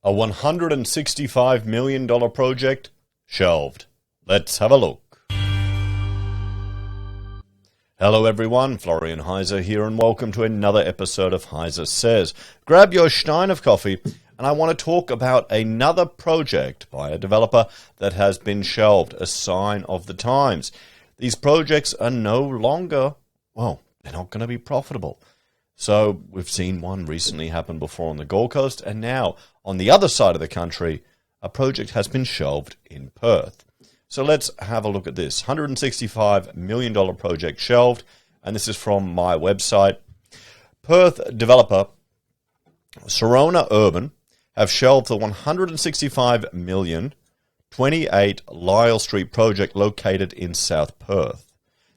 A $165 million project shelved. Let's have a look. Hello everyone, Florian.heise here, and welcome to another episode of HeiseSays. Grab your stein of coffee, and I want to talk about another project by a developer that has been shelved, a sign of the times. These projects are no longer, well, they're not going to be profitable. So we've seen one recently happen before on the Gold Coast, and now on the other side of the country, a project has been shelved in Perth. So let's have a look at this. $165 million project shelved, and this is from my website. Perth Developer Sirona Urban have shelved the $165 million 28 Lyall Street project located in South Perth.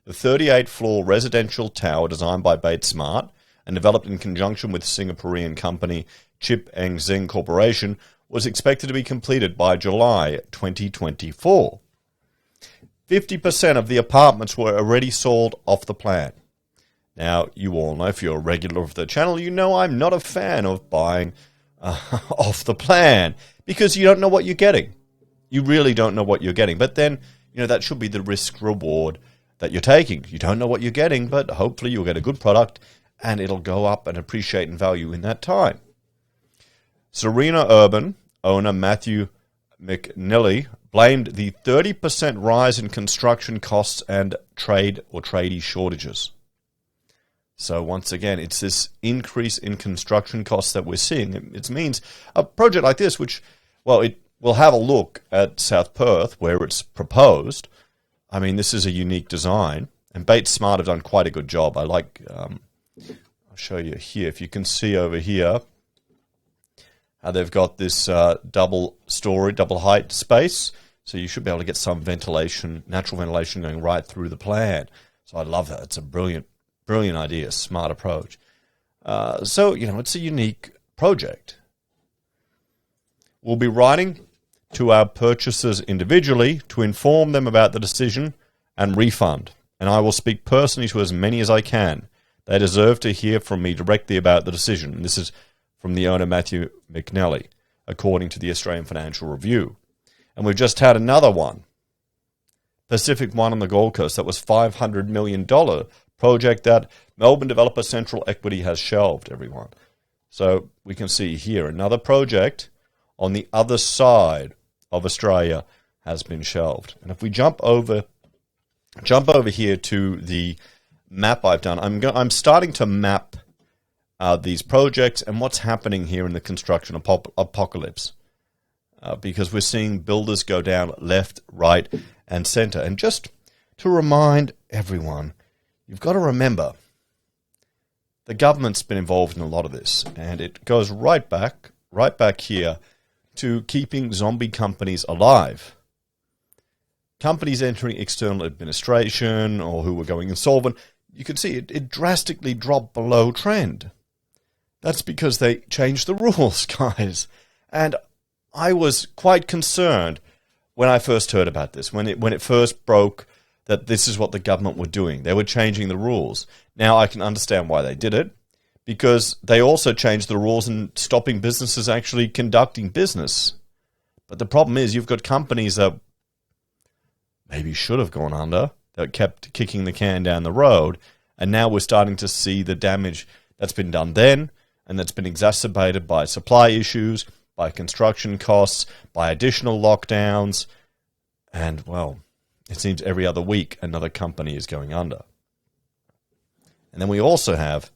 The 38-floor residential tower designed by Bates Smart and developed in conjunction with Singaporean company Chip Eng Zing Corporation was expected to be completed by July 2024. 50% of the apartments were already sold off the plan. Now, you all know, if you're a regular of the channel, you know I'm not a fan of buying off the plan because you don't know what you're getting. You really don't know what you're getting. But then, that should be the risk reward that you're taking. You don't know what you're getting, but hopefully you'll get a good product and it'll go up and appreciate in value in that time. Sirona Urban owner Matthew McNally blamed the 30% rise in construction costs and tradie shortages. So once again, it's this increase in construction costs that we're seeing. It means a project like this, which, well, it will have a look at South Perth where it's proposed. I mean, this is a unique design, and Bates Smart have done quite a good job. I like, I'll show you here. If you can see over here, how they've got this double height space. So you should be able to get some ventilation, natural ventilation going right through the plan. So I love that. It's a brilliant idea, smart approach. So, it's a unique project. We'll be writing to our purchasers individually to inform them about the decision and refund. And I will speak personally to as many as I can. They deserve to hear from me directly about the decision. And this is from the owner, Matthew McNally, according to the Australian Financial Review. And we've just had another one, Pacific one on the Gold Coast, that was $500 million project that Melbourne Developer Central Equity has shelved, everyone. So we can see here another project on the other side of Australia has been shelved. And if we jump over here to the map I've done, I'm starting to map these projects and what's happening here in the construction apocalypse. Because we're seeing builders go down left, right, and center. And just to remind everyone, you've got to remember, the government's been involved in a lot of this, and it goes right back here to keeping zombie companies alive. Companies entering external administration or who were going insolvent, you can see it drastically dropped below trend. That's because they changed the rules, guys. And I was quite concerned when I first heard about this, when it first broke that this is what the government were doing. They were changing the rules. Now I can understand why they did it, because they also changed the rules in stopping businesses actually conducting business. But the problem is you've got companies that maybe should have gone under, that kept kicking the can down the road, and now we're starting to see the damage that's been done then, and that's been exacerbated by supply issues, by construction costs, by additional lockdowns, and, well, it seems every other week another company is going under. And then we also have,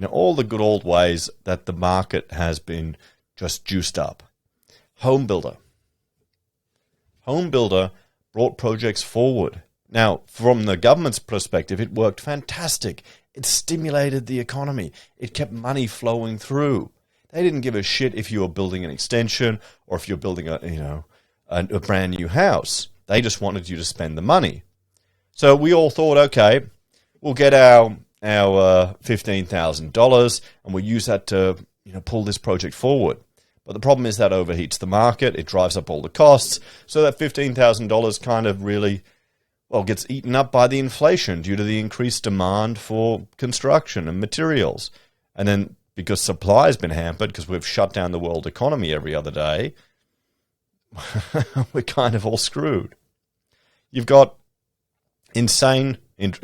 all the good old ways that the market has been just juiced up. Home builder brought projects forward. Now, from the government's perspective, it worked fantastic. It stimulated the economy. It kept money flowing through. They didn't give a shit if you were building an extension or if you're building a brand new house. They just wanted you to spend the money. So we all thought, okay, we'll get our $15,000 and we'll use that to pull this project forward. But the problem is that overheats the market. It drives up all the costs. So that $15,000 kind of really, gets eaten up by the inflation due to the increased demand for construction and materials. And then because supply has been hampered because we've shut down the world economy every other day, we're kind of all screwed. You've got insane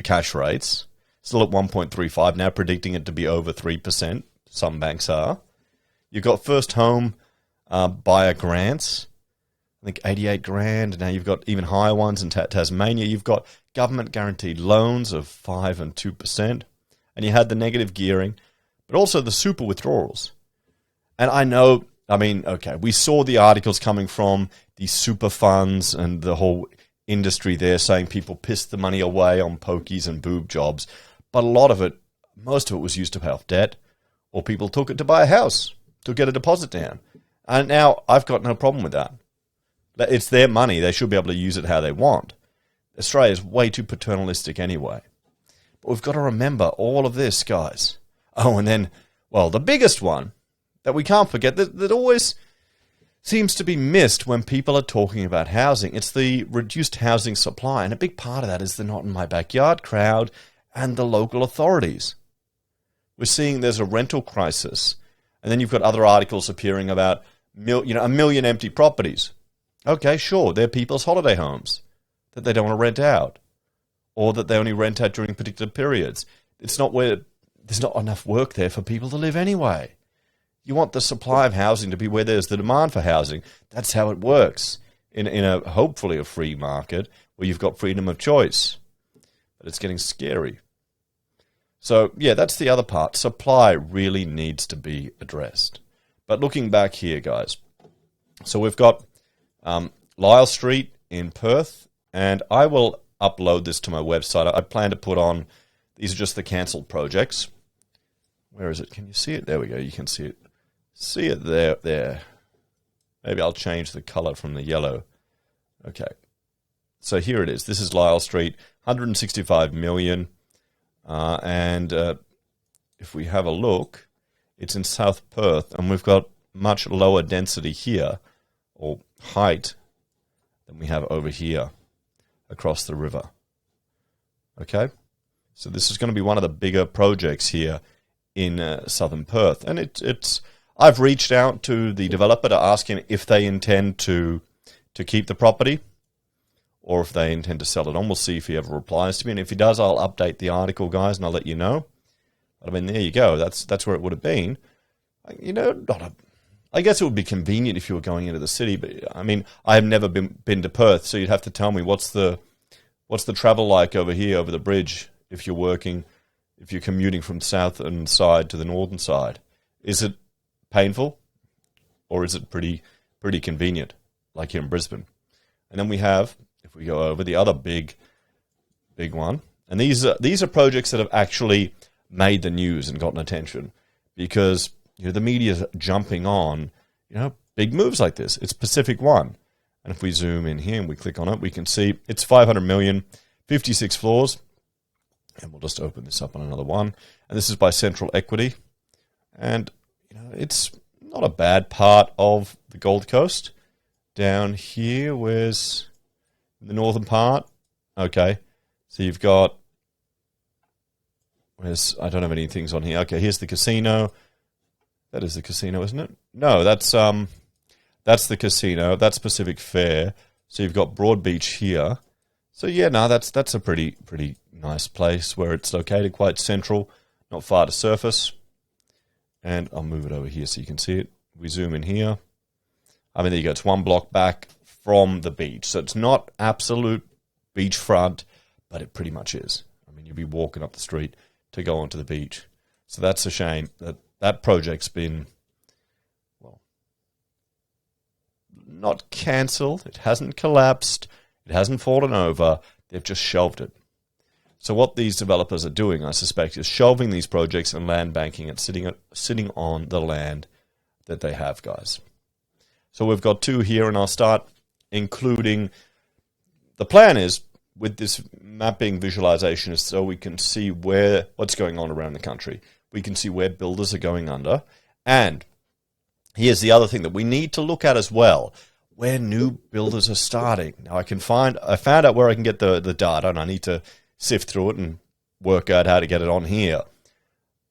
cash rates, still at 1.35, now predicting it to be over 3%. Some banks are. You've got first home buyer grants, I think 88 grand. Now you've got even higher ones in Tasmania. You've got government guaranteed loans of 5 and 2%. And you had the negative gearing, but also the super withdrawals. And I know, okay, we saw the articles coming from these super funds and the whole industry there saying people pissed the money away on pokies and boob jobs. But a lot of it, most of it was used to pay off debt, or people took it to buy a house, to get a deposit down. And now I've got no problem with that. It's their money. They should be able to use it how they want. Australia is way too paternalistic anyway. But we've got to remember all of this, guys. Oh, and then, well, the biggest one that we can't forget that always seems to be missed when people are talking about housing. It's the reduced housing supply. And a big part of that is the not in my backyard crowd and the local authorities. We're seeing there's a rental crisis. And then you've got other articles appearing about a million empty properties. Okay, sure, they're people's holiday homes that they don't want to rent out, or that they only rent out during particular periods. It's not where there's not enough work there for people to live anyway. You want the supply of housing to be where there's the demand for housing. That's how it works in a hopefully a free market where you've got freedom of choice. But it's getting scary. So, yeah, that's the other part. Supply really needs to be addressed. But looking back here, guys, so we've got Lyall Street in Perth, and I will upload this to my website. I plan to put on, these are just the cancelled projects. Where is it? Can you see it? There we go. You can see it. See it there. Maybe I'll change the color from the yellow. Okay. So here it is. This is Lyall Street, 165 million. If we have a look, it's in South Perth, and we've got much lower density here, or height, than we have over here across the river. Okay? So this is going to be one of the bigger projects here in southern Perth. And I've reached out to the developer to ask him if they intend to keep the property or if they intend to sell it on. We'll see if he ever replies to me. And if he does, I'll update the article, guys, and I'll let you know. But, there you go. That's where it would have been. I guess it would be convenient if you were going into the city, but, I have never been to Perth, so you'd have to tell me what's the travel like over here, over the bridge, if you're commuting from southern side to the northern side. Is it painful, or is it pretty convenient, like here in Brisbane? And then we have, if we go over the other big one, and these are projects that have actually made the news and gotten attention because the media's jumping on big moves like this. It's Pacific One, and if we zoom in here and we click on it, we can see it's 500 million, 56 floors, and we'll just open this up on another one. And this is by Central Equity, and it's not a bad part of the Gold Coast. Down here, where's the northern part? Okay, so you've got, I don't have any things on here. Okay, here's the casino. That is the casino, isn't it? No, that's the casino. That's Pacific Fair. So you've got Broadbeach here. So yeah, no, that's a pretty nice place where it's located, quite central, not far to surface. And I'll move it over here so you can see it. We zoom in here. There you go. It's one block back from the beach. So it's not absolute beachfront, but it pretty much is. You'll be walking up the street to go onto the beach. So that's a shame that project's been, well, not cancelled. It hasn't collapsed. It hasn't fallen over. They've just shelved it. So what these developers are doing, I suspect, is shelving these projects and land banking and sitting on the land that they have, guys. So we've got two here, and I'll start including, the plan is, with this mapping visualization, is so we can see what's going on around the country. We can see where builders are going under. And here's the other thing that we need to look at as well, where new builders are starting. Now I found out where I can get the data, and I need to sift through it and work out how to get it on here.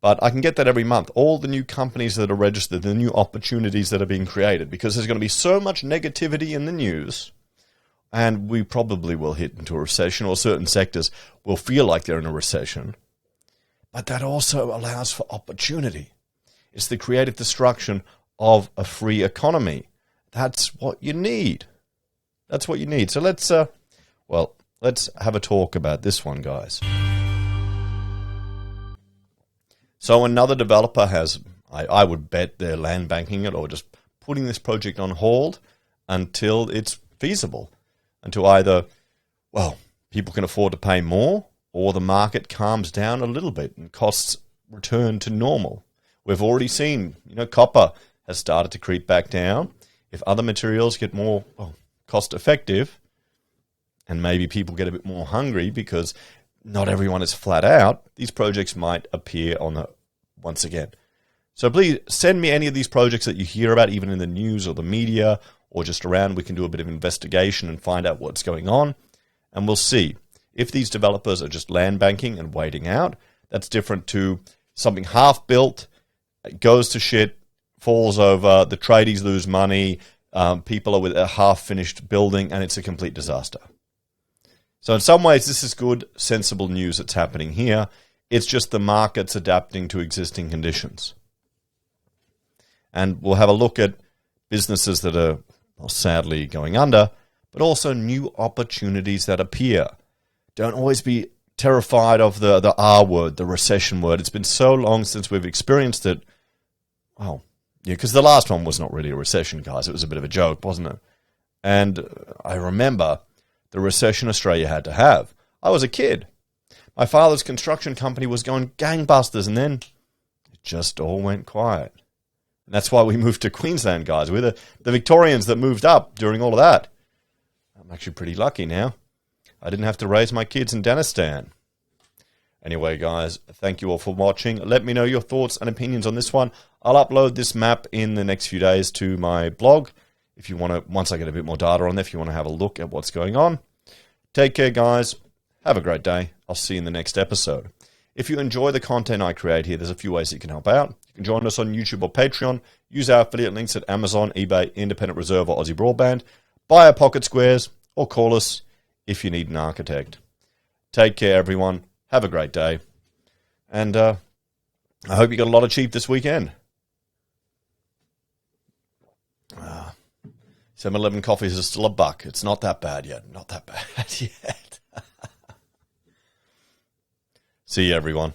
But I can get that every month. All the new companies that are registered, the new opportunities that are being created, because there's going to be so much negativity in the news, and we probably will hit into a recession, or certain sectors will feel like they're in a recession. But that also allows for opportunity. It's the creative destruction of a free economy. That's what you need. That's what you need. So let's have a talk about this one, guys. So another developer has, I would bet they're land banking it or just putting this project on hold until it's feasible, until either, people can afford to pay more, or the market calms down a little bit and costs return to normal. We've already seen, copper has started to creep back down. If other materials get more cost effective, and maybe people get a bit more hungry because not everyone is flat out, these projects might appear once again. So please send me any of these projects that you hear about, even in the news or the media or just around. We can do a bit of investigation and find out what's going on, and we'll see. If these developers are just land banking and waiting out, that's different to something half built, goes to shit, falls over, the tradies lose money, people are with a half-finished building, and it's a complete disaster. So in some ways, this is good, sensible news that's happening here. It's just the market's adapting to existing conditions. And we'll have a look at businesses that are, sadly, going under, but also new opportunities that appear. Don't always be terrified of the R word, the recession word. It's been so long since we've experienced it. Because the last one was not really a recession, guys. It was a bit of a joke, wasn't it? And I remember the recession Australia had to have. I was a kid. My father's construction company was going gangbusters, and then it just all went quiet. And that's why we moved to Queensland, guys. We're the Victorians that moved up during all of that. I'm actually pretty lucky now. I didn't have to raise my kids in Danistan. Anyway, guys, thank you all for watching. Let me know your thoughts and opinions on this one. I'll upload this map in the next few days to my blog. If you want to, once I get a bit more data on there, if you want to have a look at what's going on. Take care, guys. Have a great day. I'll see you in the next episode. If you enjoy the content I create here, there's a few ways that you can help out. You can join us on YouTube or Patreon. Use our affiliate links at Amazon, eBay, Independent Reserve, or AussieBroadband. Buy our pocket squares or call us if you need an architect. Take care, everyone. Have a great day. And I hope you got a lot of cheap this weekend. 7-Eleven coffees are still $1. It's not that bad yet. Not that bad yet. See you, everyone.